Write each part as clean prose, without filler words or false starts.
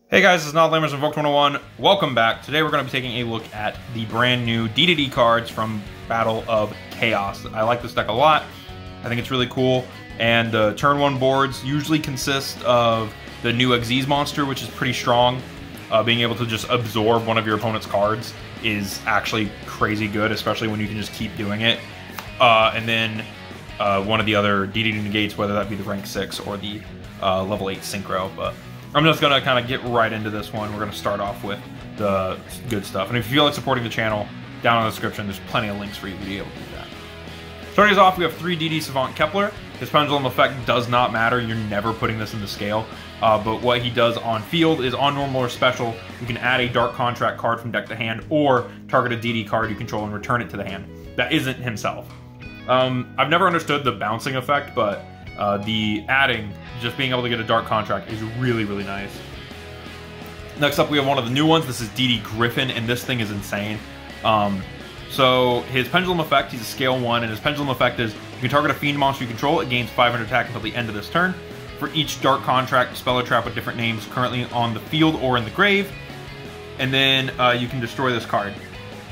Hey guys, this is Not Lamers from Invoked 101. Welcome back. Today we're going to be taking a look at the brand new Ddd cards from Battle of Chaos. I like this deck a lot. I think it's really cool. And the turn 1 boards usually consist of the new Xyz monster, which is pretty strong. Being able to just absorb one of your opponent's cards is actually crazy good, especially when you can just keep doing it. And then one of the other Ddd negates, whether that be the rank 6 or the level 8 Synchro. But I'm just going to kind of get right into this one. We're going to start off with the good stuff. And if you feel like supporting the channel, down in the description, there's plenty of links for you to be able to do that. Starting us off, we have 3 Ddd Savant Kepler. His pendulum effect does not matter. You're never putting this into scale. But what he does on field is on normal or special, you can add a Dark Contract card from deck to hand or target a Ddd card you control and return it to the hand. That isn't himself. I've never understood the bouncing effect, but the adding, just being able to get a Dark Contract is really, really nice. Next up, we have one of the new ones. This is Ddd Griffin, and this thing is insane. So his pendulum effect, he's a scale 1, and his pendulum effect is you can target a fiend monster you control. It gains 500 attack until the end of this turn. For each Dark Contract, spell or trap with different names currently on the field or in the grave. And then you can destroy this card.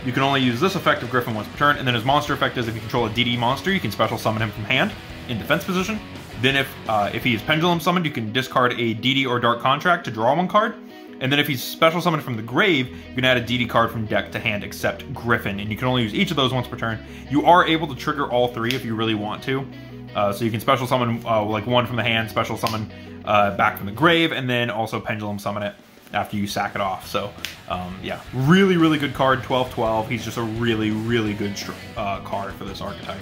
You can only use this effect of Griffin once per turn, and then his monster effect is if you control a Ddd monster, you can special summon him from hand in defense position. Then if he is pendulum summoned, you can discard a Ddd or Dark Contract to draw 1 card. And then if he's special summoned from the grave, you can add a Ddd card from deck to hand except Griffin, and you can only use each of those once per turn. You are able to trigger all 3 if you really want to. So you can special summon like 1 from the hand, special summon back from the grave, and then also pendulum summon it after you sack it off. So yeah, really, really good card, 12/12. He's just a really, really good card for this archetype.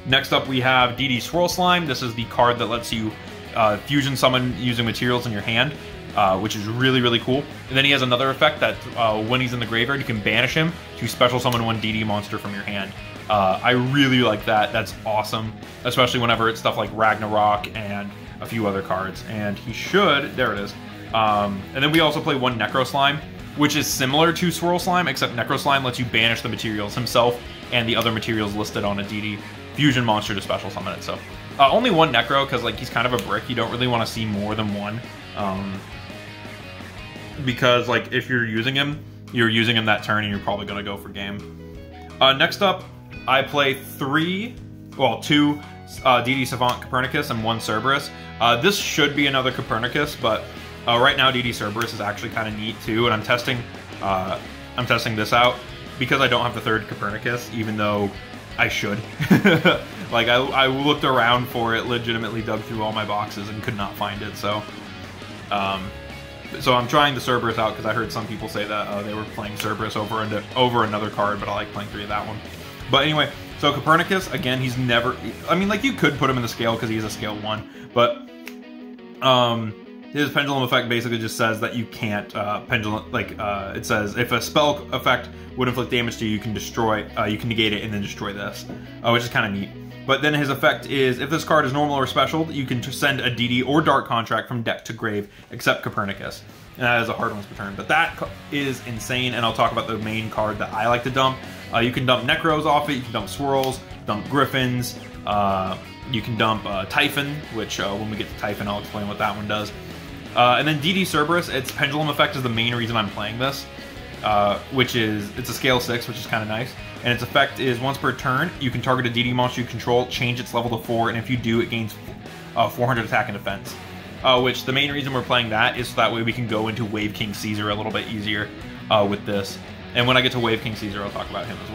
Next up, we have Ddd Swirl Slime. This is the card that lets you fusion summon using materials in your hand, which is really, really cool. And then he has another effect that when he's in the graveyard, you can banish him to special summon 1 Ddd monster from your hand. I really like that. That's awesome, especially whenever it's stuff like Ragnarok and a few other cards. And he should, there it is. And then we also play 1 Necro Slime, which is similar to Swirl Slime, except Necro Slime lets you banish the materials himself and the other materials listed on a Ddd fusion monster to special summon it. So only 1 Necro, because like he's kind of a brick. You don't really want to see more than 1. Because like if you're using him that turn and you're probably going to go for game. Next up, I play 2 Ddd Savant Copernicus and 1 Cerberus. This should be another Copernicus, but right now Ddd Cerberus is actually kind of neat too, and I'm testing this out because I don't have the 3rd Copernicus, even though I should. Like I looked around for it, legitimately dug through all my boxes and could not find it. So so I'm trying the Cerberus out because I heard some people say that they were playing Cerberus over another card, but I like playing 3 of that one. But anyway, so Copernicus, again, he's never... I mean, like, you could put him in the scale because he's a scale 1, but his pendulum effect basically just says that you can't pendulum... Like, it says, if a spell effect would inflict damage to you, you can destroy... you can negate it and then destroy this, which is kind of neat. But then his effect is, if this card is normal or special, you can send a Ddd or Dark Contract from deck to grave, except Copernicus. And that is a hard once per turn. But that is insane, and I'll talk about the main card that I like to dump. You can dump Necros off it, you can dump Swirls, dump Griffins, you can dump Typhon, which when we get to Typhon, I'll explain what that one does. And then Ddd Cerberus, its pendulum effect is the main reason I'm playing this, which is, it's a scale 6, which is kind of nice. And its effect is once per turn, you can target a Ddd monster you control, change its level to 4, and if you do, it gains 400 attack and defense. Which the main reason we're playing that is so that way we can go into Wave King Caesar a little bit easier with this. And when I get to Wave King Caesar, I'll talk about him as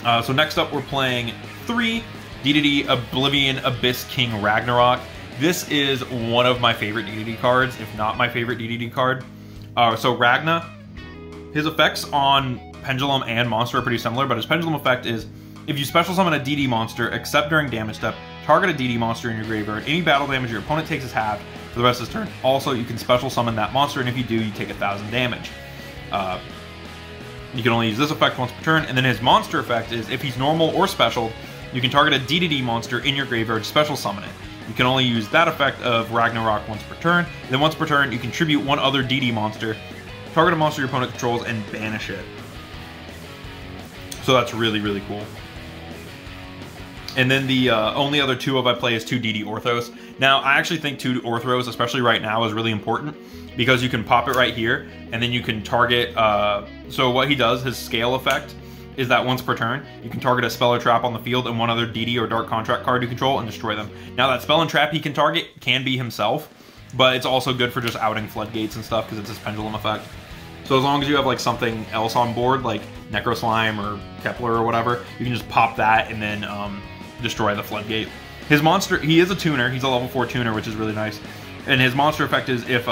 well. So next up, we're playing 3 Ddd Oblivion Abyss King Ragnarok. This is one of my favorite Ddd cards, if not my favorite Ddd card. So Ragna, his effects on Pendulum and Monster are pretty similar, but his Pendulum effect is, if you special summon a Ddd monster, except during damage step, target a Ddd monster in your graveyard. Any battle damage your opponent takes is halved for the rest of his turn. Also, you can special summon that monster, and if you do, you take 1,000 damage. You can only use this effect once per turn, and then his monster effect is, if he's normal or special, you can target a Ddd monster in your graveyard, special summon it. You can only use that effect of Ragnarok once per turn. Then once per turn, you contribute 1 other Ddd monster, target a monster your opponent controls, and banish it. So that's really, really cool. And then the only other 2 I play is 2 Ddd Orthos. Now, I actually think 2 Orthos, especially right now, is really important because you can pop it right here, and then you can target... so what he does, his scale effect, is that once per turn, you can target a spell or trap on the field and one other Ddd or Dark Contract card you control and destroy them. Now, that spell and trap he can target can be himself, but it's also good for just outing floodgates and stuff because it's his pendulum effect. So as long as you have like something else on board, like Necro Slime or Kepler or whatever, you can just pop that and then destroy the floodgate. His monster, he is a tuner. He's a level 4 tuner, which is really nice. And his monster effect is if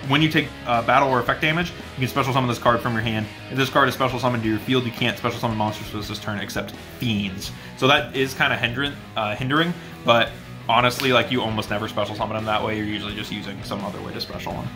when you take battle or effect damage, you can special summon this card from your hand. If this card is special summoned to your field, you can't special summon monsters for this turn except fiends. So that is kind of hindering, but honestly, like, you almost never special summon them that way. You're usually just using some other way to special them.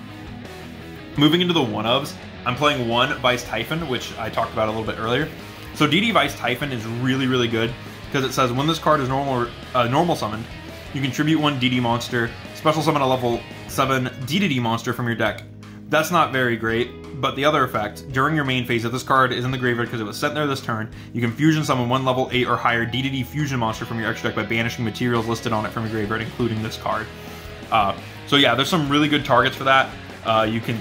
Moving into the one-ofs, I'm playing 1 Vice Typhon, which I talked about a little bit earlier. So Ddd Vice Typhon is really, really good because it says when this card is normal summoned, you contribute 1 Ddd monster, special summon a level 7 Ddd monster from your deck. That's not very great, but the other effect, during your main phase, if this card is in the graveyard because it was sent there this turn, you can fusion summon 1 level 8 or higher Ddd fusion monster from your extra deck by banishing materials listed on it from your graveyard, including this card. So yeah, there's some really good targets for that. You can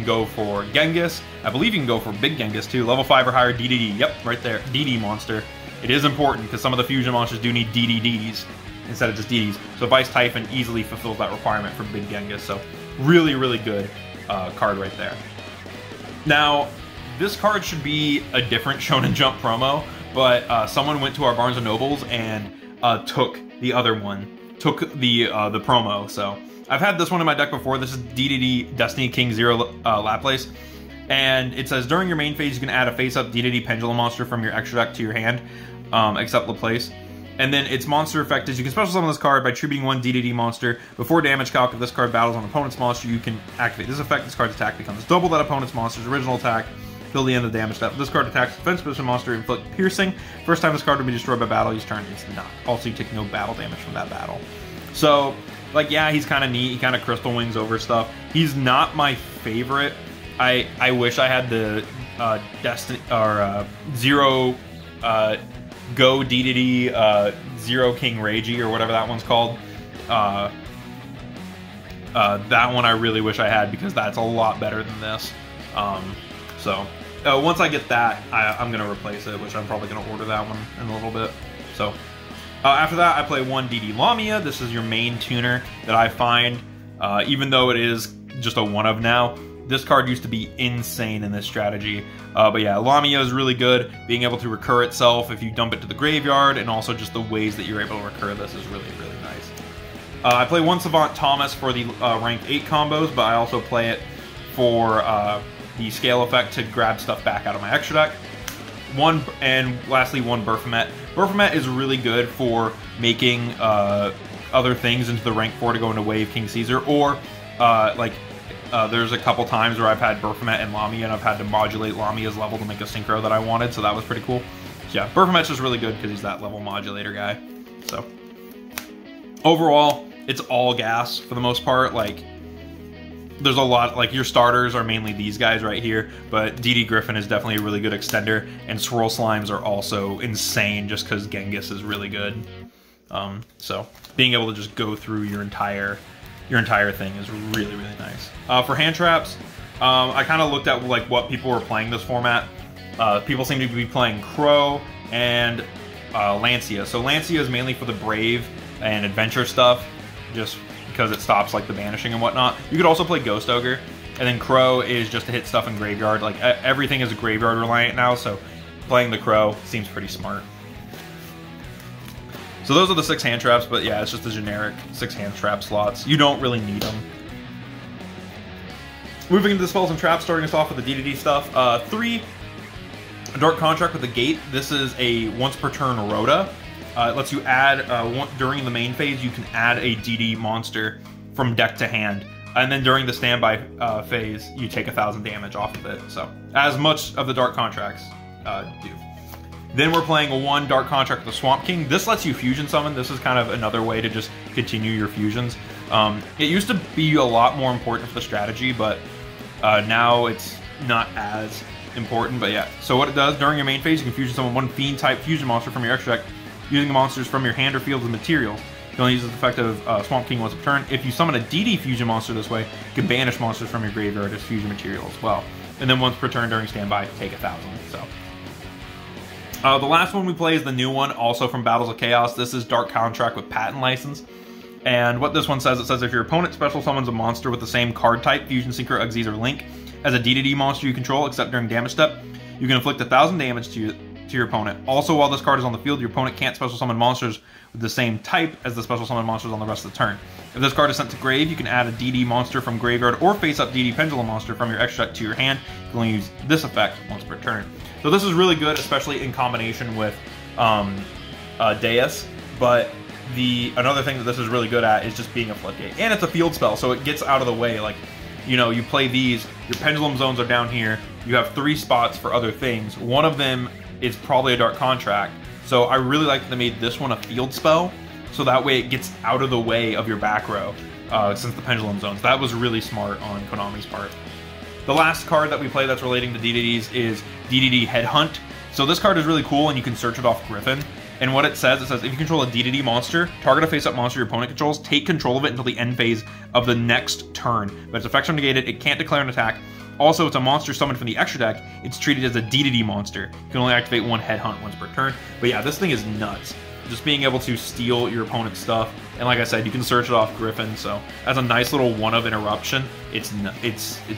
go for Genghis. I believe you can go for Big Genghis too. Level 5 or higher DDD. Yep, right there. DD monster. It is important because some of the fusion monsters do need DDDs instead of just DDs. So Vice Typhon easily fulfills that requirement for Big Genghis. So really, really good card right there. Now, this card should be a different Shonen Jump promo, but someone went to our Barnes & Nobles and took the other one. Took the promo, so... I've had this one in my deck before. This is DDD Destiny King 0 Laplace. And it says, during your main phase, you can add a face-up DDD Pendulum monster from your extra deck to your hand, except Laplace. And then its monster effect is you can special summon this card by tributing 1 DDD monster. Before damage calc, if this card battles on opponent's monster, you can activate this effect. This card's attack becomes double that opponent's monster's original attack till the end of the damage step. If this card attacks defense position monster, inflict piercing. First time this card will be destroyed by battle, each turn it's not. Also, you take no battle damage from that battle. So... like, yeah, he's kind of neat. He kind of crystal wings over stuff. He's not my favorite. I wish I had the Destiny or Zero Go DDD Zero King Reiji or whatever that one's called. That one I really wish I had because that's a lot better than this. So once I get that, I'm gonna replace it, which I'm probably gonna order that one in a little bit. So. After that, I play 1 Ddd Lamia. This is your main tuner that I find. Even though it is just a one-of now, this card used to be insane in this strategy. But yeah, Lamia is really good. Being able to recur itself if you dump it to the graveyard, and also just the ways that you're able to recur this is really, really nice. I play 1 Savant Thomas for the rank 8 combos, but I also play it for the scale effect to grab stuff back out of my extra deck. Lastly, 1 Baphomet. Baphomet is really good for making other things into the rank 4 to go into Wave King Caesar, or there's a couple times where I've had Baphomet and Lamia, and I've had to modulate Lamia's level to make a synchro that I wanted, so that was pretty cool. So yeah, Baphomet's just really good because he's that level modulator guy. So overall, it's all gas for the most part. Like, there's a lot, like, your starters are mainly these guys right here, but Ddd Griffin is definitely a really good extender, and Swirl Slimes are also insane just because Genghis is really good. So being able to just go through your entire thing is really, really nice. For hand traps, I kind of looked at like what people were playing this format. People seem to be playing Crow and Lancia. So Lancia is mainly for the Brave and Adventure stuff, just because it stops like the banishing and whatnot. You could also play Ghost Ogre, and then Crow is just to hit stuff in graveyard. Like everything is graveyard reliant now, so playing the Crow seems pretty smart. So those are the 6 hand traps, but yeah, it's just the generic 6 hand trap slots. You don't really need them. Moving into the spells and traps, starting us off with the DDD stuff. 3 Dark Contract with the Gate. This is a once per turn Rhoda. It lets you add, during the main phase, you can add a DD monster from deck to hand. And then during the standby phase, you take 1,000 damage off of it. So, as much of the Dark Contracts do. Then we're playing a 1 Dark Contract with the Swamp King. This lets you fusion summon. This is kind of another way to just continue your fusions. It used to be a lot more important for the strategy, but now it's not as important. But yeah, so what it does, during your main phase, you can fusion summon 1 Fiend-type fusion monster from your extra deck using monsters from your hand or field as materials. You can only use the effect of Swamp King once per turn. If you summon a DD fusion monster this way, you can banish monsters from your graveyard as fusion material as well. And then once per turn during standby, take 1,000. So the last one we play is the new one, also from Battles of Chaos. This is Dark Contract with Patent License. And what this one says, it says if your opponent special summons a monster with the same card type, Fusion, Synchro, Xyz, or Link, as a DDD monster you control, except during damage step, you can inflict 1,000 damage to your opponent. Also, while this card is on the field, your opponent can't special summon monsters with the same type as the special summon monsters on the rest of the turn. If this card is sent to grave, you can add a DD monster from graveyard or face-up DD pendulum monster from your extra deck to your hand. You can only use this effect once per turn. So this is really good, especially in combination with Deus, but another thing that this is really good at is just being a floodgate. And it's a field spell, so it gets out of the way. Like, you know, you play these, your pendulum zones are down here, you have 3 spots for other things. One of them is probably a Dark Contract. So I really like that they made this one a field spell, so that way it gets out of the way of your back row, since the pendulum zones. That was really smart on Konami's part. The last card that we play that's relating to DDDs is Ddd Headhunt. So this card is really cool, and you can search it off Griffin. And what it says if you control a DDD monster, target a face-up monster your opponent controls, take control of it until the end phase of the next turn. But its effects are negated, it can't declare an attack. Also, it's a monster summoned from the extra deck. It's treated as a DDD monster. You can only activate 1 Headhunt once per turn. But yeah, this thing is nuts. Just being able to steal your opponent's stuff. And like I said, you can search it off Griffin. So as a nice little one of interruption, it's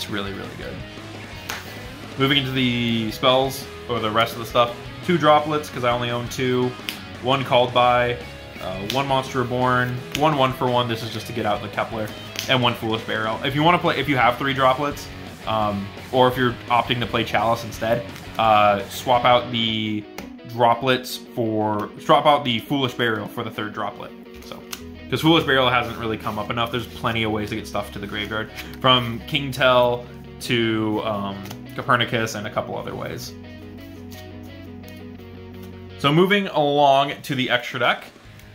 really, really good. Moving into the spells, or the rest of the stuff. 2 droplets, because I only own 2. 1 Called By. 1 Monster Reborn. 1 1-for-1. This is just to get out the Kepler. And 1 Foolish Burial. If you want to play, if you have 3 droplets, or if you're opting to play Chalice instead, swap out the droplets swap out the Foolish Burial for the 3rd droplet. So, because Foolish Burial hasn't really come up enough. There's plenty of ways to get stuff to the graveyard, from King Tell to Copernicus and a couple other ways. So moving along to the extra deck,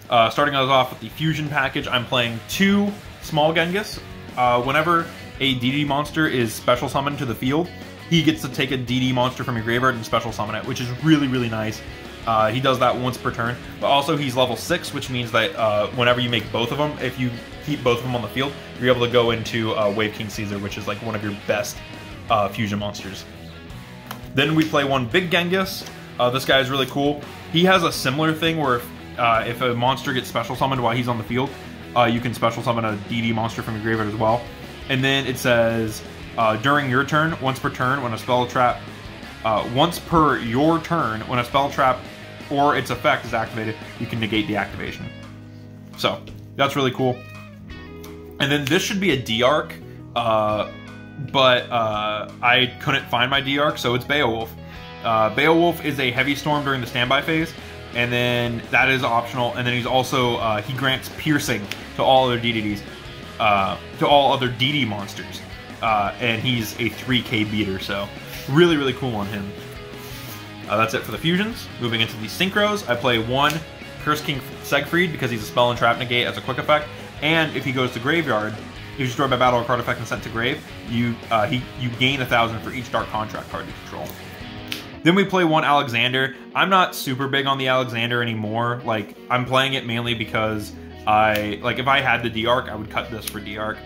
starting us off with the fusion package, I'm playing 2 small Genghis. Whenever a DD monster is special summoned to the field, he gets to take a DD monster from your graveyard and special summon it, which is really, really nice. He does that once per turn, but also he's level 6, which means that whenever you make both of them, if you keep both of them on the field, you're able to go into Wave King Caesar, which is like one of your best fusion monsters. Then we play 1 big Genghis. This guy is really cool. He has a similar thing where if a monster gets special summoned while he's on the field, you can special summon a DD monster from your graveyard as well. And then it says, during your turn, once per turn, when a spell trap, once per your turn, when a spell trap or its effect is activated, you can negate the activation. So, that's really cool. And then this should be a D-Arc, but I couldn't find my D-Arc, so it's Beowulf. Beowulf is a heavy storm during the standby phase, and then that is optional. And then he's also he grants piercing to all other DDDs, to all other DD monsters, and he's a 3K beater. So really, really cool on him. That's it for the fusions. Moving into the synchros, I play 1 Curse King Siegfried because he's a spell and trap negate as a quick effect, and if he goes to graveyard, if he's destroyed by battle or card effect and sent to grave, you gain 1,000 for each Dark Contract card you control. Then we play 1 Alexander. I'm not super big on the Alexander anymore. Like, I'm playing it mainly because if I had the D-Arc, I would cut this for D-Arc.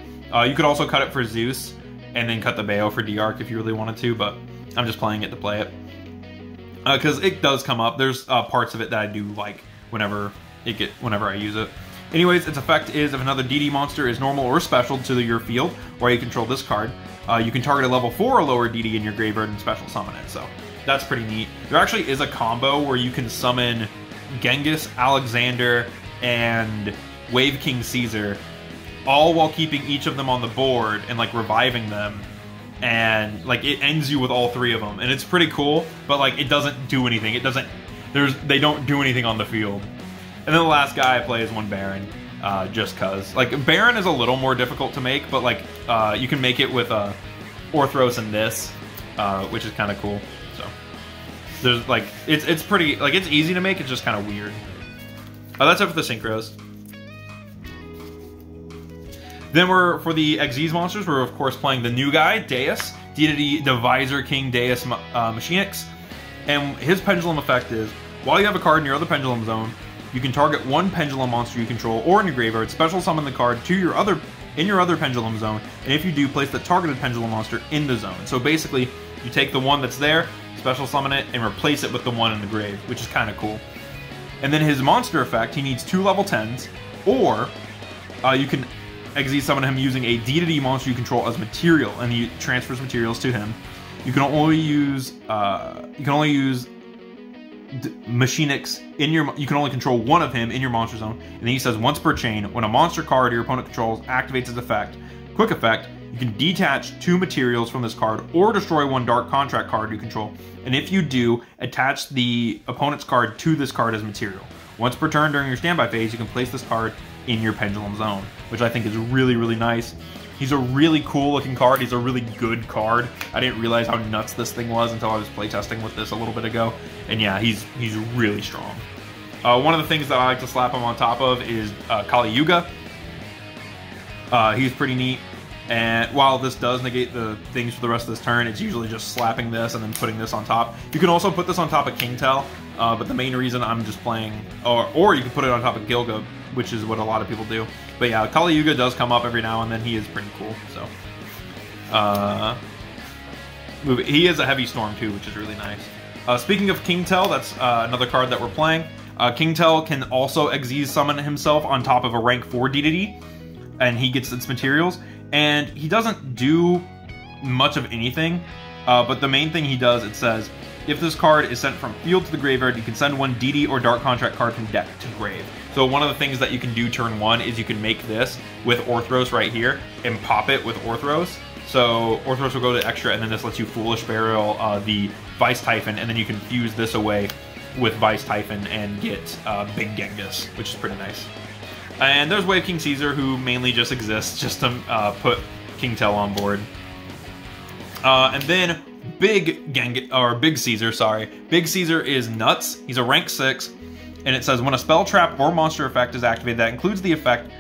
You could also cut it for Zeus, and then cut the Beo for D-Arc if you really wanted to, but I'm just playing it to play it. Because it does come up. There's parts of it that I do like whenever I use it. Anyways, its effect is if another DD monster is normal or special to your field, where you control this card, you can target a level 4 or lower DD in your graveyard and special summon it. So that's pretty neat. There actually is a combo where you can summon Genghis, Alexander, and Wave King Caesar, all while keeping each of them on the board and like reviving them. And like it ends you with all 3 of them, and it's pretty cool. But like it doesn't do anything. They don't do anything on the field. And then the last guy I play is 1 Baron, just cause. Like Baron is a little more difficult to make, but like you can make it with Orthros and this, which is kind of cool. So there's like it's pretty like it's easy to make. It's just kind of weird. That's it for the synchros. Then for the Xyz monsters, we're of course playing the new guy, Deus, Ddd Divisor King Deus Machinix. And his pendulum effect is, while you have a card in your other pendulum zone, you can target one pendulum monster you control or in your graveyard, special summon the card to your other pendulum zone, and if you do, place the targeted pendulum monster in the zone. So basically, you take the one that's there, special summon it, and replace it with the one in the grave, which is kind of cool. And then his monster effect, he needs 2 level 10s, or you can Xyz summon him using a Ddd monster you control as material, and he transfers materials to him. You can only use Machinix in your. You can only control one of him in your monster zone, and then he says once per chain, when a monster card your opponent controls activates its effect, quick effect, you can detach 2 materials from this card or destroy 1 dark contract card you control. And if you do, attach the opponent's card to this card as material. Once per turn during your standby phase, you can place this card in your pendulum zone, which I think is really, really nice. He's a really cool looking card. He's a really good card. I didn't realize how nuts this thing was until I was playtesting with this a little bit ago. And yeah, he's really strong. One of the things that I like to slap him on top of is Kali Yuga. He's pretty neat. And while this does negate the things for the rest of this turn, it's usually just slapping this and then putting this on top. You can also put this on top of Kingtel, but the main reason I'm just playing, or you can put it on top of Gilga, which is what a lot of people do. But yeah, Kali Yuga does come up every now and then. He is pretty cool. So, he is a heavy storm too, which is really nice. Speaking of Kingtel, that's another card that we're playing. Kingtel can also Xyz summon himself on top of a rank 4 DDD, and he gets its materials. And he doesn't do much of anything, but the main thing he does, it says, if this card is sent from field to the graveyard, you can send 1 DD or Dark Contract card from deck to grave. So one of the things that you can do turn 1 is you can make this with Orthros right here and pop it with Orthros. So Orthros will go to extra, and then this lets you Foolish Burial the Vice Typhon, and then you can fuse this away with Vice Typhon and get Big Genghis, which is pretty nice. And there's Wave King Caesar, who mainly just exists just to put Kingtel on board. And then Big Caesar, sorry. Big Caesar is nuts. He's a rank 6, and it says when a spell, trap, or monster effect is activated that includes the effect,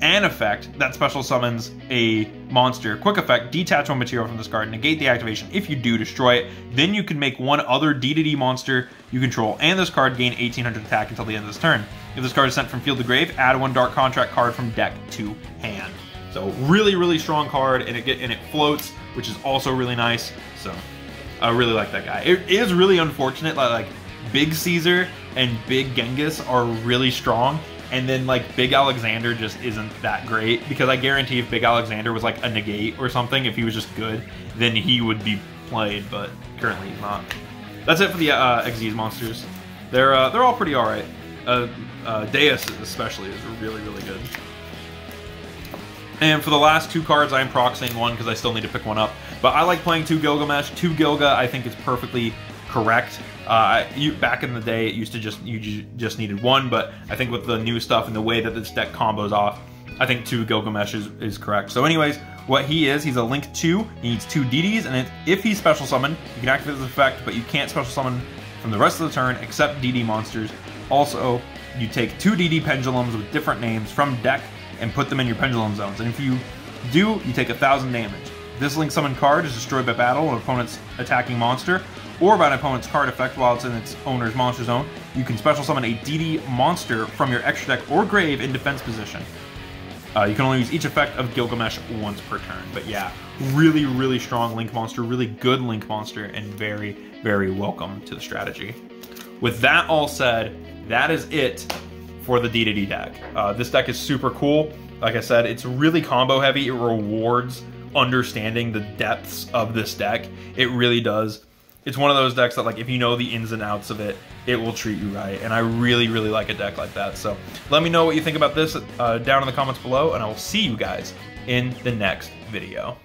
an effect that special summons a monster. Quick effect, detach 1 material from this card, negate the activation. If you do, destroy it. Then you can make 1 other DDD monster you control, and this card gain 1800 attack until the end of this turn. If this card is sent from field to grave, add 1 Dark Contract card from deck to hand. So really, really strong card, and it floats, which is also really nice. So I really like that guy. It is really unfortunate that like Big Caesar and Big Genghis are really strong, and then like Big Alexander just isn't that great, because I guarantee if Big Alexander was like a negate or something, if he was just good, then he would be played, but currently he's not. That's it for the Xyz monsters. They're all pretty alright. Deus especially is really, really good. And for the last 2 cards, I'm proxying 1 because I still need to pick 1 up. But I like playing 2 Gilgamesh. 2 Gilga I think is perfectly correct. Back in the day, it used to you just needed 1, but I think with the new stuff and the way that this deck combos off, I think 2 Gilgamesh is correct. So anyways, what he's a Link 2. He needs 2 DDs, and if he's special summoned, you can activate this effect, but you can't special summon from the rest of the turn except DD monsters. Also, you take 2 DD pendulums with different names from deck and put them in your pendulum zones. And if you do, you take 1000 damage. This Link Summon card is destroyed by battle an opponent's attacking monster, or by an opponent's card effect while it's in its owner's monster zone. You can special summon a DD monster from your extra deck or grave in defense position. You can only use each effect of Gilgamesh once per turn. But yeah, really, really strong Link monster, really good Link monster, and very, very welcome to the strategy. With that all said, that is it for the DDD deck. This deck is super cool. Like I said, it's really combo heavy. It rewards understanding the depths of this deck. It really does. It's one of those decks that, like, if you know the ins and outs of it, it will treat you right. And I really, really like a deck like that. So let me know what you think about this down in the comments below, and I will see you guys in the next video.